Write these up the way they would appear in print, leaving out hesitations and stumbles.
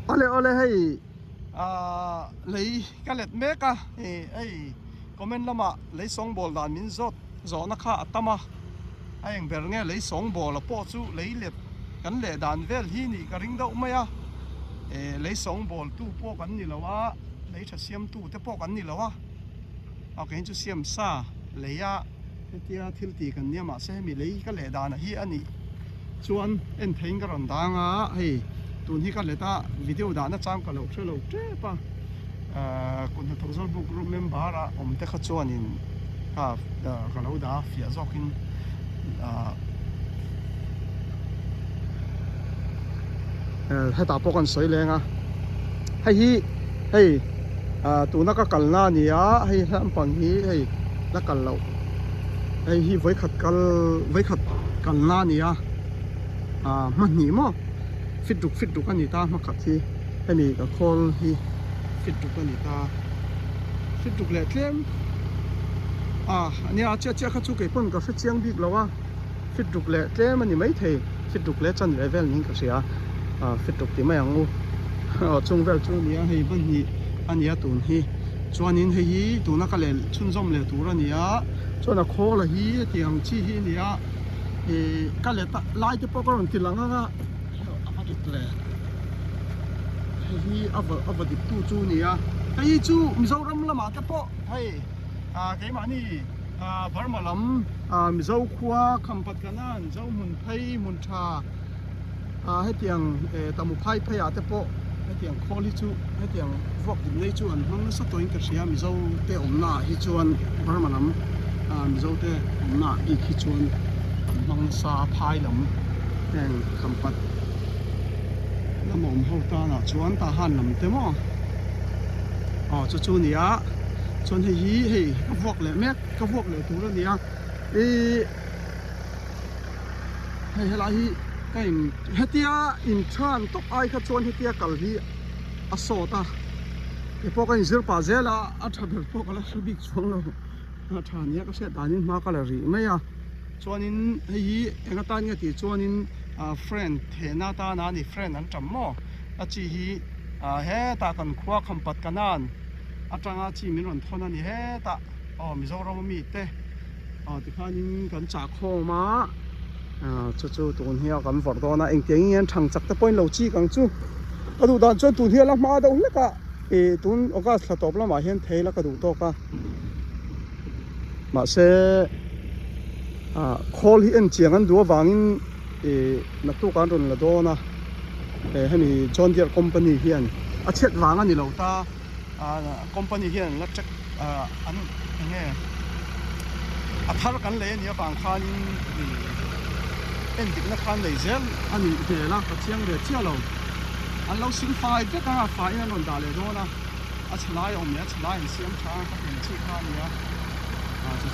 ole ole hey lấy cái lẹt mẹ cả ấy comment lama lấy song ball đàn min zot gió nó khá tama ai anh bèn nghe lấy song ball là po chu lấy lẹt cắn lẹ đàn vel hi ni cái ring đâu mày à lấy song ball tu po cắn ni lawa lấy chả xiêm tu te po cắn ni lawa à cái chú xiêm sa lấy à cái tia thil ti kan nia mà sẽ mi lấy cái lẹ đàn hi anh chuan en thein ka ron danga hei tun hi ka leta video da na chang ka lo thelo trepa kun ha thozol book group member a om te kha chuan in ka lo da fia zokin hai ta pokan soi lenga hei tu na ka kalna ni a hei lam pang hi hei na kal lo hei hi voi khat kalna ni a man ni mo fit duk ani ta ma khat hi ani ka khol hi fit duk ani ta fit duk le tlem ani a cha kha chu ke pon ka fit chiang bik lawa fit duk le tlem ani mai thei fit duk le chan level ning ka sia fit duk ti mai angu chung vel chu ni a hei ban hi ani a tun hi chuanin hei tu na ka le chun zom le tur ani a chona khol hi tiang chi hi ni a cái lẽ lại cái bao con thì lăng á apa được lẽ hi apa được tu chu nè cái chu Mizoram là mà cái po hay cái mà ni Burma lắm Mizo khua khampat kana Mizo mun phai mun tha hay tiếng tamu phai phai à cái po hay tiếng kholi chu hay tiếng vok điểm này chu anh mang sát toin cái gì Mizo te omna hi chuan Burma lắm Mizo te omna hi chuan mang sa phai lắm nên khăm pat làm mồm hậu ta là chuan ta han lắm thế mà chu nia chuan hi cái vok lệ mét cái vok lệ tú nia hay lại cái hetia in than tốc ai cái chuan hetia kal hi aso ta cái po cái zir pa zela athabel po cái là big chuang lo thania cái sẽ danin ma cái là ri mấy à chuanin hei enga tan nga ti chuanin friend thena ta na ni friend an tam mo a chi hi he ta kan khwa khampat kanan atanga chi min ron thona ni he ta Mizoram mi te ti khanin kan cha kho ma chu tun hi kan vor do na eng teng yan thang chak ta point lo chi kang chu adu dan chuan tun hi la ma da ul ka tun oka thla top la ma hian theila ka du to ka ma se khol hi en chiang an duwa wangin na tu kan ron la do na hani John Deere company hian a chet wang ani lo ta company hian la check an nge a thar kan le ni bang khan en dik na khan le zel ani te la ka chiang le chia lo an lo sin fai te ka fai an ron da le do na a chlai om ya chlai in siam tha ka en chi khan ya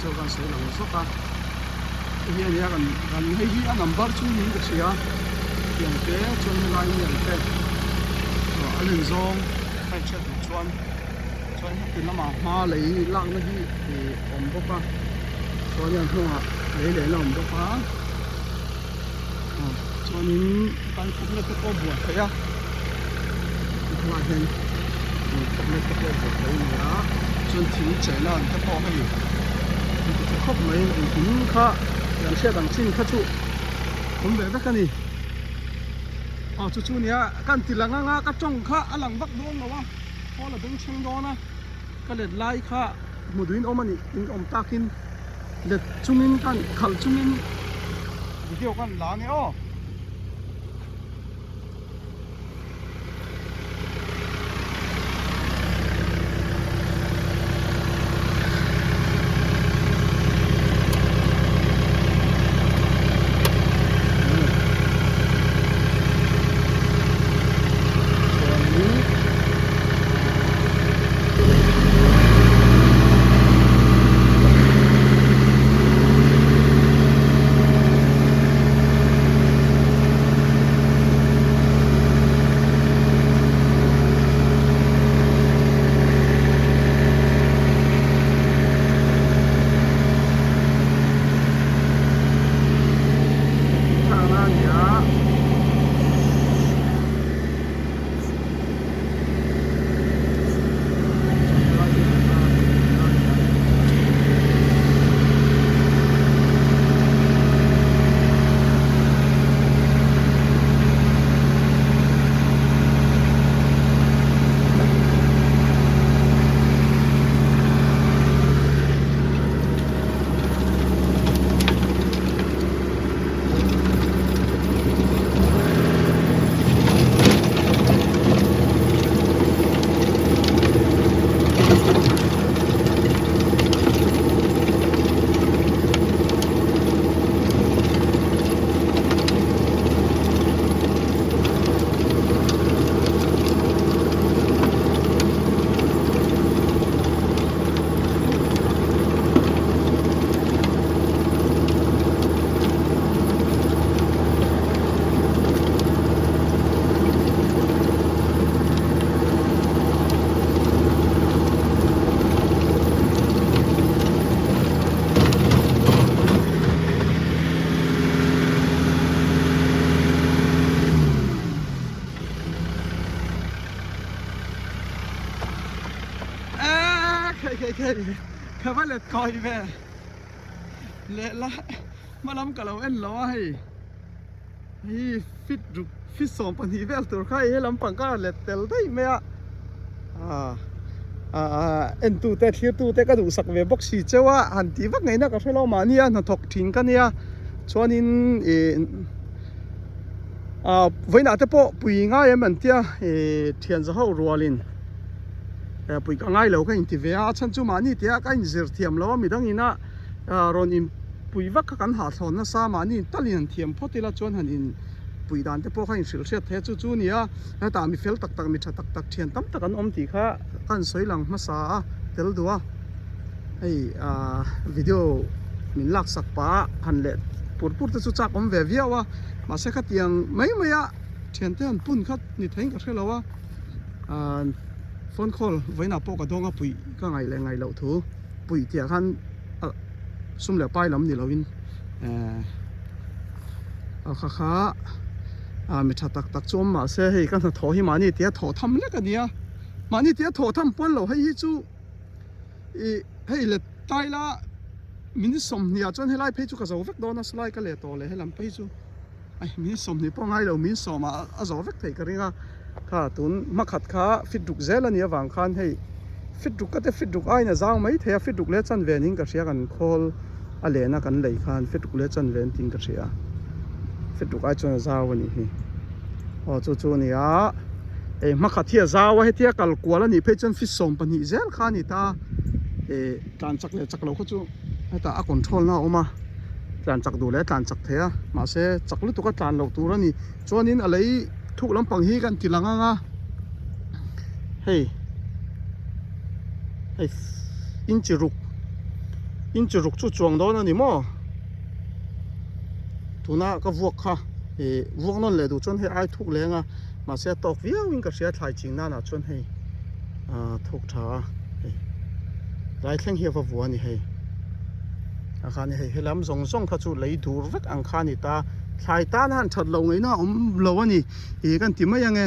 chu kan sei lo so ka hiện nay gần hay number chú mình được xia hiện tế cho nên lại hiện tế anh lên zong hay chết chuan thì nó mà lấy lăng nó đi thì ổn bốc ba cho nên không lấy làm bốc ba cho nên bạn cũng là cái con buồn thấy à không ai hen cũng là cái con buồn thấy nữa cho nên chạy là cái con hay cái khóc mấy cũng khá yang xe đằng xin khát chú không về các cái này chú nia kan ti langa nga ka chong kha alang bak don lawa ko la ding ching do na ka le lai kha muduin omani in takin le chungin kan khal chungin video kan la nge cái cái phải lệ coi về lệ là mà làm cả lâu en lo hay hi fit som pan hi vel tur khai he lam pang ka lệ tel dai me en tu te thir tu te ka du sak ve box si chewa han ti vak ngai na ka thelo ma nia na thok thin ka nia chuanin voina te po pui nga em an tia thian za ho rualin pui ka ngai lo ka in ti ve a chan chu ma ni tia ka in zir thiam lo mi dang ina ron in pui vak ka kan ha thon na sa ma ni talin thiam photila chuan han in pui dan te po kha in sil set the chu chu nia ta mi fel tak tak mi tha tak tak thian tam tak an om ti kha kan soi lang ma sa tel duwa ei video min lak sak pa han le pur te chu chak om ve viawa ma se kha tiang mai mai a thian te an pun khat ni theng ka thelawa phone call voina po ka donga pui ka ngai lo thu pui tia khan sum le pai lam ni lovin kha mi tha tak tak chom ma se hei kan tho hi mani tia tho tham le ka nia mani tia tho tham pon lo hei chu hei le tai la min som nia chon helai phe chu ka zo vek dona slai ka le to le helam phe chu ai min som ni po ngai lo min som a zo vek thei ka ringa kha tun ma khat kha fit duk zel ania wang khan hei fit duk ka te fit duk ai na zang mai thea fit duk le chan ve ning ka ria kan khol a le na kan lei khan fit duk le chan ven ting ka ria fit duk ai chon zaw ni hi chu ni a ma kha thia zaw he thia kal kwala ni phe chon fit som pani zel kha ni ta tan chak le chak lo kho chu ta a control na oma tan chak du le tan chak thea ma se chak lu tu ka tan lo tu ra ni chuanin a lei thuk lam pang hi kan tilanga nga hei in chi ruk chu chuang do na ni mo tuna ka vuak kha vuak non le du chon he ai thuk le nga ma se tok viau in ka sia thlai ching na na chon hei thuk tha lai thleng hi va vuani hei a khan hei helam zong kha chu lei dur vek ang kha ni ta thlai ta na han that lo ngai na om lo ani kan ti mai ange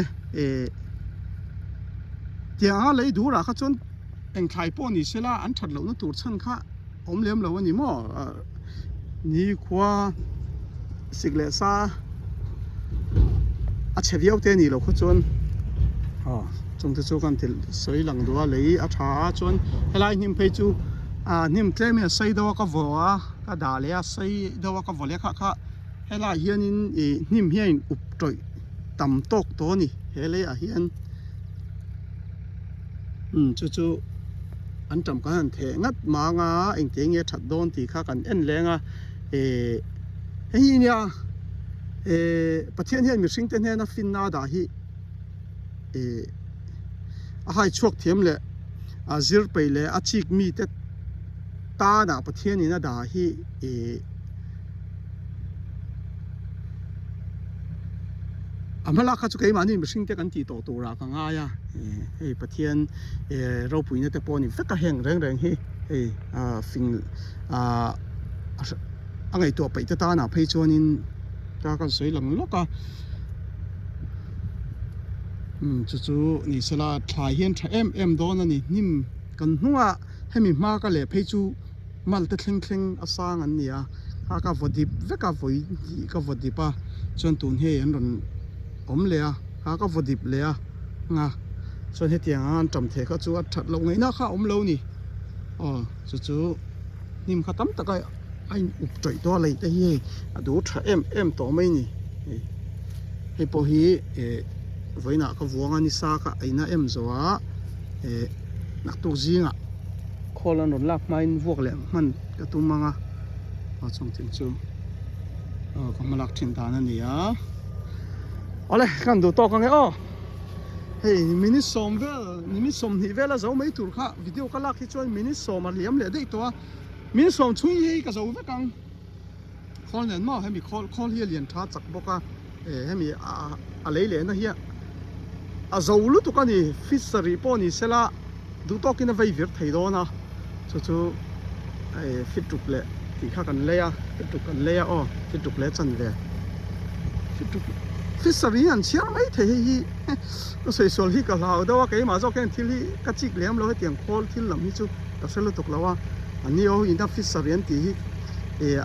tia a lei dur a kha chon eng khai po ni sela an that lo na tur chan kha om lem lo ani mo ni khwa sigle sa a cheviau te ni lo kho chon chung te chu kan til soi lang duwa lei a tha chon helai nim phei chu nim tlem me sei do ka vo a ka da le a sei do ka vo le kha helai hian in nim hian up toi tam tok to ni hele a hian chu an tam kan the ngat ma nga eng te nge that don ti kha kan en lenga hei nia pathian hian mi hring te hne na fin na da hi a hai chuak thiam le a zir pei le a chik mi te ta na pathian ina da hi amala kha chu kai mani mi hring te kan ti to ra ka nga ya hei pathian ro puina te pon ni veka heng reng hi hei fing angai to pai ta na phei chuanin ta kan soi lang loka chu ni sala thai hian tha em don ani nim kan hnunga hemi ma ka le phei chu mal te thleng asang an nia ka vodip veka voi ka vodipa chon tun he an ron om le a ka vodip le a nga chon he tiang an tam the kha chu a that lo ngai na kha om lo ni chu nim kha tam taka ai up toi to lei te hi adu tha em to mai ni he po hi voina ka vuanga ni sa ka aina em zoa nak tu zinga kholan ron lak main vuak le man ka tu manga chong tin chu ka malak thin ta na ni a ole kan do to ka nge hei mini som vel ni som ni vela zo mai tur kha video ka lak hi chon mini som a liam le dei to min som chui hi ka zo ve kang khol nen ma hemi khol hi lian tha chak boka hemi a lei le na hi a zo lu tu ka ni fishery po ni sela du to kin a vai vir thei do na chu fit tuk le ti kha kan le ya fit tuk kan le ya fit tuk le chan ve fit tuk fishery an chiang mai thei hi ko sei sol hi ka lau do ka ma zo ken thil hi ka chik lem lo he tiang khol thil lam hi chu ta se lu tuk lawa ani o in da fit sarian ti hi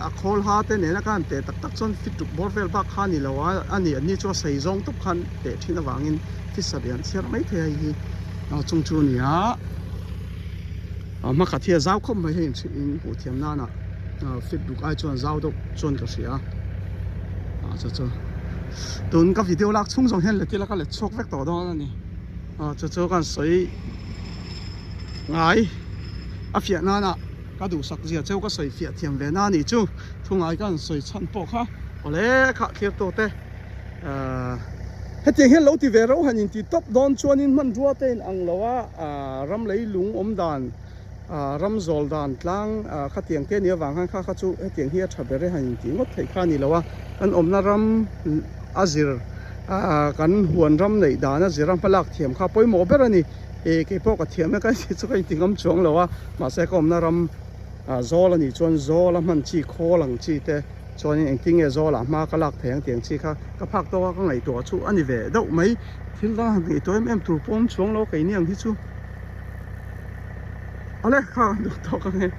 a khol ha te ne na kan te tak tak chon fit tuk bor vel bak kha ni lawa ani chu sei zong tuk khan te thina wangin fit sarian chiar mai the hi chung chu ni a ma khathia zau khom mai hin in pu thiam na na fit duk ai chuan zau tuk chon ka sia cho tun ka video lak chung jong hen le ti la ka le chok vek to do na ni cho kan soi ngai a fia na na ka du sak zia cheu ka soi fia thiam ve na ni chu thung ai kan soi chan po kha ole kha thir to te heti hen lo ti ve ro hanin ti top don chuan in man ruwa ten ang lawa ram lei lung om dan ram zol dan tlang khatiang ke ni wang han kha chu hetiang hi tha bere hanin ti ngot thei kha ni lawa an om na ram azir kan huan ram nei dana ziram palak thiam kha poimo berani ke po ka thiam ka chi chu kai tingam chong lawa ma se kom na ram zol ani chon zol a man chi kholang chi te chon eng ting e zol a ma ka lak theng tiang chi kha ka phak to ka ngai to chu ani ve do mai thil da ni to em tur pom chong lo kai niang hi chu ale kha to ka nge